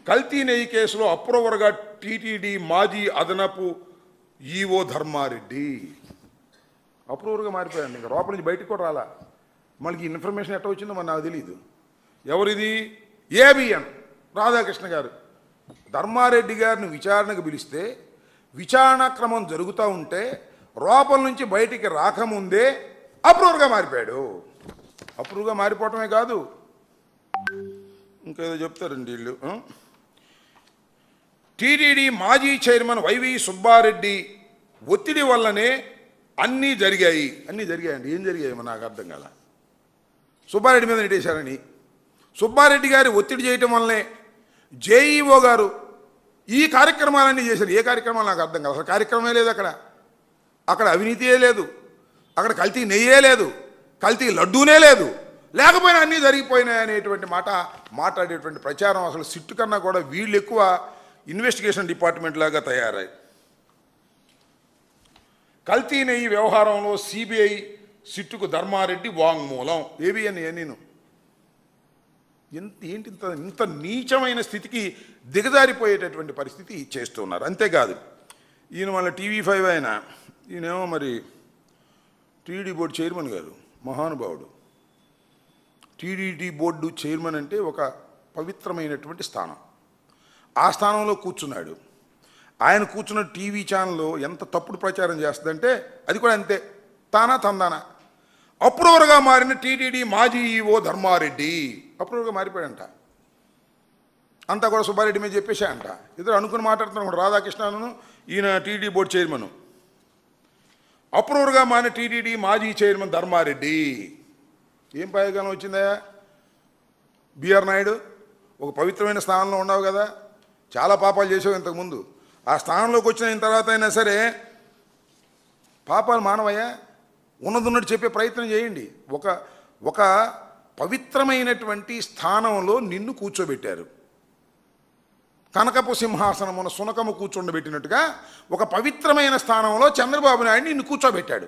కల్తీ నెయ్యి కేసులో అప్రూవర్గా టీటీడీ మాజీ అదనపు ఈఓ ధర్మారెడ్డి అప్రూవర్గా మారిపోయాడు. ఇంకా లోపల నుంచి బయటకు కూడా రాలా. మనకి ఇన్ఫర్మేషన్ ఎట్లా వచ్చిందో మరి నాకు తెలియదు. ఎవరిది? ఏబిఎన్ రాధాకృష్ణ గారు. ధర్మారెడ్డి గారిని విచారణకు పిలిస్తే విచారణ క్రమం జరుగుతూ ఉంటే లోపల నుంచి బయటికి రాకముందే అప్రూవర్గా మారిపోయాడు. అప్రూవర్గా మారిపోవటమే కాదు, ఇంకేదో చెప్తారండి వీళ్ళు. టీటీడీ మాజీ చైర్మన్ వైవి సుబ్బారెడ్డి ఒత్తిడి వల్లనే అన్నీ జరిగాయండి. ఏం జరిగాయేమో నాకు అర్థం కాల. సుబ్బారెడ్డి మీద నెట్టేశారని, సుబ్బారెడ్డి గారి ఒత్తిడి చేయటం వల్లనే జేఈఓ గారు ఈ కార్యక్రమాలన్నీ చేశారు. ఏ కార్యక్రమాలు నాకు అర్థం కాదు. అసలు కార్యక్రమమే లేదు అక్కడ అవినీతియే లేదు, అక్కడ కల్తీ నెయ్యే లేదు, కల్తీ లడ్డూనే లేదు, లేకపోయినా అన్నీ జరిగిపోయినాయి అనేటువంటి మాట మాట్లాడేటువంటి ప్రచారం అసలు సిట్టు కన్నా కూడా వీళ్ళు ఎక్కువ ఇన్వెస్టిగేషన్ డిపార్ట్మెంట్ లాగా తయారై. కల్తీ నెయ్యి వ్యవహారంలో సిబిఐ సిట్టుకు ధర్మారెడ్డి వాంగ్మూలం. ఏబిఎన్ నేను ఇంత నీచమైన స్థితికి దిగజారిపోయేటటువంటి పరిస్థితి చేస్తున్నారు. అంతేకాదు ఈయన వాళ్ళ TV5 ఈయనేమో మరి టీడీ బోర్డు చైర్మన్ గారు, మహానుభావుడు. టీడీటీ బోర్డు చైర్మన్ అంటే ఒక పవిత్రమైనటువంటి స్థానం. ఆ స్థానంలో కూర్చున్నాడు. ఆయన కూర్చున్న టీవీ ఛానల్లో ఎంత తప్పుడు ప్రచారం చేస్తుందంటే అది కూడా అంతే, తందానా. అప్రూవర్గా మారిన టీటీడీ మాజీ ఈఓ ధర్మారెడ్డి అప్రూవర్గా మారిపోయాడంట. అంతా కూడా సుబ్బారెడ్డి మీద చెప్పేశాయంట. ఇద్దరు అనుకుని మాట్లాడుతున్నారు, రాధాకృష్ణను ఈయన టీడీ బోర్డు చైర్మన్. అప్రూవర్గా మారిన టీటీడీ మాజీ చైర్మన్ ధర్మారెడ్డి. ఏం ప్రయోజనం వచ్చిందా? బిఆర్ నాయుడు ఒక పవిత్రమైన స్థానంలో ఉన్నావు కదా, చాలా పాపాలు చేసావు ఇంతకుముందు. ఆ స్థానంలోకి వచ్చిన తర్వాత అయినా సరే పాపాలు మానవయ్యా, ఉన్నదున్నట్టు చెప్పే ప్రయత్నం చేయండి. ఒక పవిత్రమైనటువంటి స్థానంలో నిన్ను కూర్చోబెట్టారు. కనకపు సింహాసనమున సునకము కూర్చోబెట్టినట్టుగా ఒక పవిత్రమైన స్థానంలో చంద్రబాబు నాయుడు నిన్ను కూర్చోబెట్టాడు,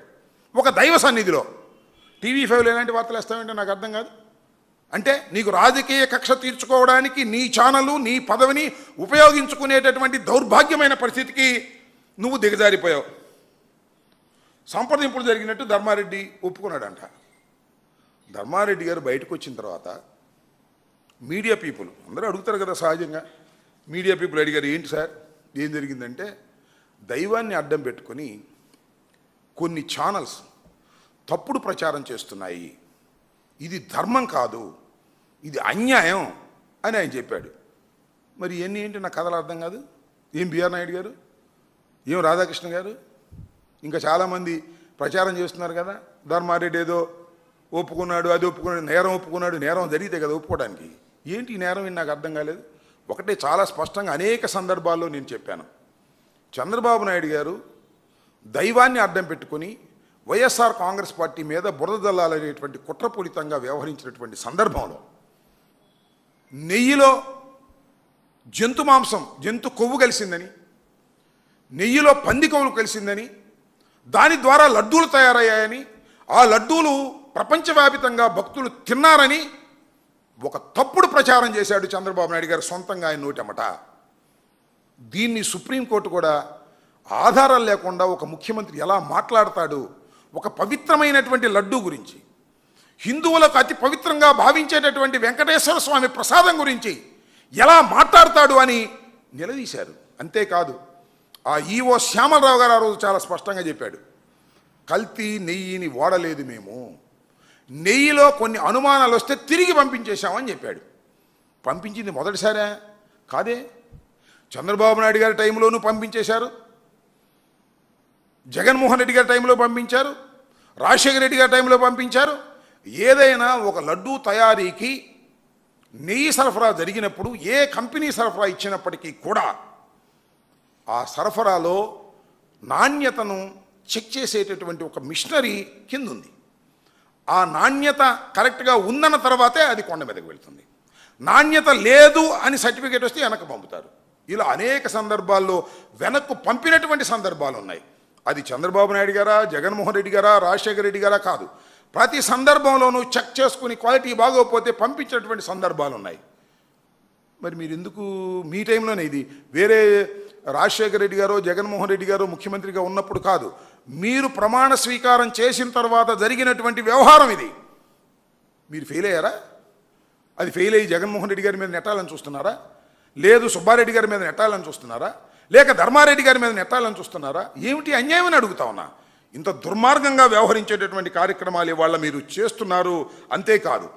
ఒక దైవ సన్నిధిలో. TV5లో ఎలాంటి వార్తలు వేస్తామంటే నాకు అర్థం కాదు. అంటే నీకు రాజకీయ కక్ష తీర్చుకోవడానికి నీ ఛానలు నీ పదవిని ఉపయోగించుకునేటటువంటి దౌర్భాగ్యమైన పరిస్థితికి నువ్వు దిగజారిపోయావు. సంప్రదింపులు జరిగినట్టు ధర్మారెడ్డి ఒప్పుకున్నాడంట. ధర్మారెడ్డి గారు బయటకు వచ్చిన తర్వాత మీడియా పీపుల్ అందరూ అడుగుతారు కదా సహజంగా. మీడియా పీపుల్ అడిగారు, ఏంటి సార్ ఏం జరిగిందంటే, దైవాన్ని అడ్డం పెట్టుకొని కొన్ని ఛానల్స్ తప్పుడు ప్రచారం చేస్తున్నాయి, ఇది ధర్మం కాదు, ఇది అన్యాయం అని ఆయన చెప్పాడు. మరి ఇవన్నీ ఏంటి నాకు కథలు అర్థం కాదు. ఏం బిఆర్ నాయుడు గారు, ఏం రాధాకృష్ణ గారు, ఇంకా చాలామంది ప్రచారం చేస్తున్నారు కదా. ధర్మారెడ్డి ఏదో ఒప్పుకున్నాడు, అది ఒప్పుకున్నాడు, నేరం ఒప్పుకున్నాడు. నేరం జరిగితే కదా ఒప్పుకోవడానికి. ఏంటి ఈ నేరం? నాకు అర్థం కాలేదు. ఒకటే చాలా స్పష్టంగా అనేక సందర్భాల్లో నేను చెప్పాను, చంద్రబాబు నాయుడు గారు దైవాన్ని అడ్డం పెట్టుకొని వైఎస్ఆర్ కాంగ్రెస్ పార్టీ మీద బురద జల్లాలనేటువంటి కుట్రపూరితంగా వ్యవహరించినటువంటి సందర్భంలో నెయ్యిలో జంతు మాంసం, జంతు కొవ్వు కలిసిందని, నెయ్యిలో పంది కొవ్వులు కలిసిందని, దాని ద్వారా లడ్డూలు తయారయ్యాయని, ఆ లడ్డూలు ప్రపంచవ్యాపితంగా భక్తులు తిన్నారని ఒక తప్పుడు ప్రచారం చేశాడు చంద్రబాబు నాయుడు గారు సొంతంగా ఆయన నోటెమ్మట. దీన్ని సుప్రీంకోర్టు కూడా ఆధారాలు లేకుండా ఒక ముఖ్యమంత్రి ఎలా మాట్లాడతాడు, ఒక పవిత్రమైనటువంటి లడ్డూ గురించి, హిందువులకు అతి పవిత్రంగా భావించేటటువంటి వెంకటేశ్వర స్వామి ప్రసాదం గురించి ఎలా మాట్లాడతాడు అని నిలదీశారు. అంతేకాదు ఆ ఈఓ శ్యామలరావు గారు ఆ రోజు చాలా స్పష్టంగా చెప్పాడు, కల్తీ నెయ్యిని వాడలేదు మేము, నెయ్యిలో కొన్ని అనుమానాలు వస్తే తిరిగి పంపించేశామని చెప్పాడు. పంపించింది మొదటిసారా? కాదే, చంద్రబాబు నాయుడు గారి టైంలోనూ పంపించేశారు, జగన్మోహన్ రెడ్డి గారి టైంలో పంపించారు, రాజశేఖర రెడ్డి గారి టైంలో పంపించారు. ఏదైనా ఒక లడ్డూ తయారీకి నెయ్యి సరఫరా జరిగినప్పుడు ఏ కంపెనీ సరఫరా ఇచ్చినప్పటికీ కూడా ఆ సరఫరాలో నాణ్యతను చెక్ చేసేటటువంటి ఒక మిషనరీ కింద ఉంది. ఆ నాణ్యత కరెక్ట్గా ఉందన్న తర్వాతే అది కొండ మీదకి వెళ్తుంది. నాణ్యత లేదు అని సర్టిఫికేట్ వస్తే వెనక్కి పంపుతారు. ఇలా అనేక సందర్భాల్లో వెనక్కు పంపినటువంటి సందర్భాలు ఉన్నాయి. అది చంద్రబాబు నాయుడు గారా, జగన్మోహన్ రెడ్డి గారా, రాజశేఖర రెడ్డి గారా కాదు, ప్రతి సందర్భంలోనూ చెక్ చేసుకుని క్వాలిటీ బాగోకపోతే పంపించేటువంటి సందర్భాలు ఉన్నాయి. మరి మీరు ఎందుకు మీ టైంలోనే ఇది వేరే రాజశేఖర రెడ్డి గారో జగన్మోహన్ రెడ్డి గారో ముఖ్యమంత్రిగా ఉన్నప్పుడు కాదు, మీరు ప్రమాణ స్వీకారం చేసిన తర్వాత జరిగినటువంటి వ్యవహారం ఇది. మీరు ఫెయిల్ అయ్యారా? అది ఫెయిల్ అయ్యి జగన్మోహన్ రెడ్డి గారి మీద నెట్టాలని చూస్తున్నారా? లేదు సుబ్బారెడ్డి గారి మీద నెట్టాలని చూస్తున్నారా? లేక ధర్మారెడ్డి గారి మీద నెట్టాలని చూస్తున్నారా? ఏమిటి అన్యాయం అని అడుగుతా ఉన్నా. ఇంత దుర్మార్గంగా వ్యవహరించేటటువంటి కార్యక్రమాలు ఇవాళ మీరు చేస్తున్నారు. అంతేకాదు